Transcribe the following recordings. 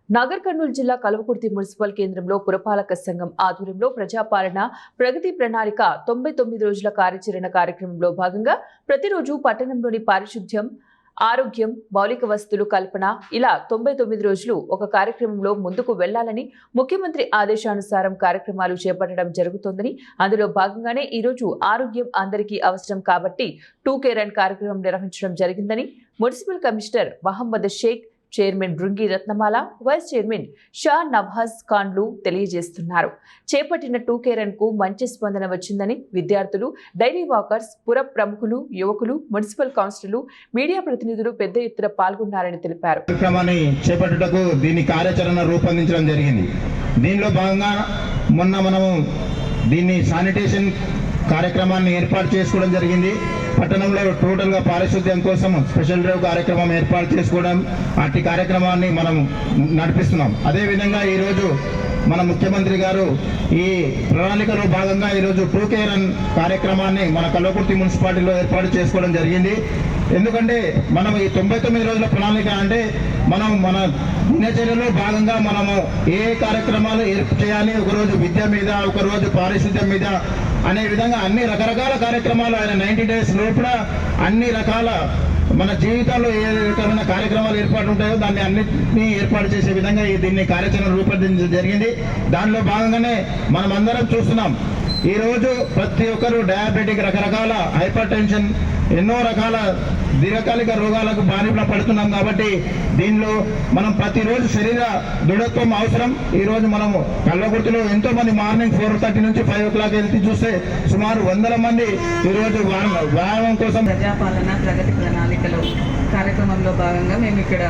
నాగర్ కర్నూలు జిల్లా కల్వకుర్తి మున్సిపల్ కేంద్రంలో పురపాలక సంఘం ఆధ్వర్యంలో ప్రజాపాలన ప్రగతి ప్రణాళిక 99 రోజుల కార్యాచరణ కార్యక్రమంలో భాగంగా ప్రతిరోజు పట్టణంలోని పారిశుధ్యం, ఆరోగ్యం, మౌలిక వసతులు కల్పన ఇలా 99 రోజులు ఒక కార్యక్రమంలో ముందుకు వెళ్లాలని ముఖ్యమంత్రి ఆదేశానుసారం కార్యక్రమాలు చేపట్టడం జరుగుతోందని, అందులో భాగంగానే ఈ రోజు ఆరోగ్యం అందరికీ అవసరం కాబట్టి 2K రన్ కార్యక్రమం నిర్వహించడం జరిగిందని municipal commissioner Mohammed Shaik, chairman Brungi Ratnamala, vice chairman Shah Nawaz ఖాన్లు తెలియజేస్తున్నారు. చేపట్టిన 2K రన్ కు మంచి స్పందన వచ్చిందని విద్యార్థులు, డైలీ వాకర్స్, పుర ప్రముఖులు, యువకులు, మున్సిపల్ కౌన్సిలర్లు, మీడియా ప్రతినిధులు పెద్ద ఎత్తున పాల్గొన్నారని తెలిపారు. కార్యక్రమాన్ని చేపట్టుటకు దీని కార్యాచరణ రూపొందించడం జరిగింది. దీనిలో భాగంగా మొన్న మనము దీన్ని శానిటేషన్ కార్యక్రమాన్ని ఏర్పాటు చేసుకోవడం జరిగింది. పట్టణంలో టోటల్గా పారిశుద్ధ్యం కోసం స్పెషల్ డ్రైవ్ కార్యక్రమం ఏర్పాటు చేసుకోవడం, అట్టి కార్యక్రమాన్ని మనం నడిపిస్తున్నాం. అదేవిధంగా ఈరోజు మన ముఖ్యమంత్రి గారు ఈ ప్రణాళికలో భాగంగా ఈరోజు 2K రన్ కార్యక్రమాన్ని మన కల్వకుర్తి మున్సిపాలిటీలో ఏర్పాటు చేసుకోవడం జరిగింది. ఎందుకంటే మనం ఈ 99 రోజుల ప్రణాళిక అంటే మనం మన దినచర్యలో భాగంగా మనము ఏ కార్యక్రమాలు చేయాలి, ఒకరోజు విద్య మీద, ఒకరోజు పారిశుద్ధ్యం మీద అనే విధంగా అన్ని రకరకాల కార్యక్రమాలు ఆయన 90 డేస్ లోపల అన్ని రకాల మన జీవితాల్లో ఏ రకమైన కార్యక్రమాలు ఏర్పాటు ఉంటాయో దాన్ని అన్నింటినీ ఏర్పాటు చేసే విధంగా దీన్ని కార్యాచరణ రూపొందించడం జరిగింది. దానిలో భాగంగానే మనం అందరం చూస్తున్నాం, ఈరోజు ప్రతి ఒక్కరు డయాబెటిక్, రకరకాల హైపర్ టెన్షన్, ఎన్నో రకాల దీర్ఘకాలిక రోగాలకు బారిన పడుతున్నాం. కాబట్టి దీనిలో మనం ప్రతిరోజు శరీర దృఢత్వం అవసరం. ఈరోజు మనము కల్వకుర్తిలో ఎంతో మంది మార్నింగ్ 4:30 నుంచి 5 o'clock వెళ్తే చూస్తే సుమారు 100 మంది ఈరోజు వ్యాయామం కోసం ప్రజాపాలన ప్రగతి ప్రణాళికలో కార్యక్రమంలో భాగంగా మేము ఇక్కడ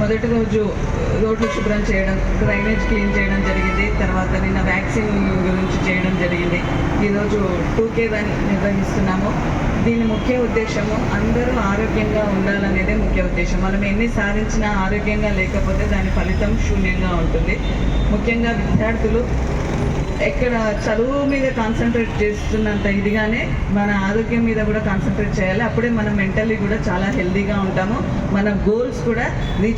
మొదటి రోజు రోడ్లు శుభ్రం చేయడం, డ్రైనేజ్ క్లీన్ చేయడం జరిగింది. తర్వాత నిన్న వ్యాక్సిన్ గురించి చేయడం జరిగింది. ఈరోజు 2K రన్ నిర్వహిస్తున్నాము. దీని ముఖ్య ఉద్దేశము అందరూ ఆరోగ్యంగా ఉండాలనేదే ముఖ్య ఉద్దేశం. మనం ఎన్ని సాధించినా ఆరోగ్యంగా లేకపోతే దాని ఫలితం శూన్యంగా ఉంటుంది. ముఖ్యంగా విద్యార్థులు ఎక్కడ చదువు మీద కాన్సన్ట్రేట్ చేస్తున్నంత ఇదిగానే మన ఆరోగ్యం మీద కూడా కాన్సన్ట్రేట్ చేయాలి. అప్పుడే మనం మెంటల్లీ కూడా చాలా హెల్తీగా ఉంటాము. మన గోల్స్ కూడా రీచ్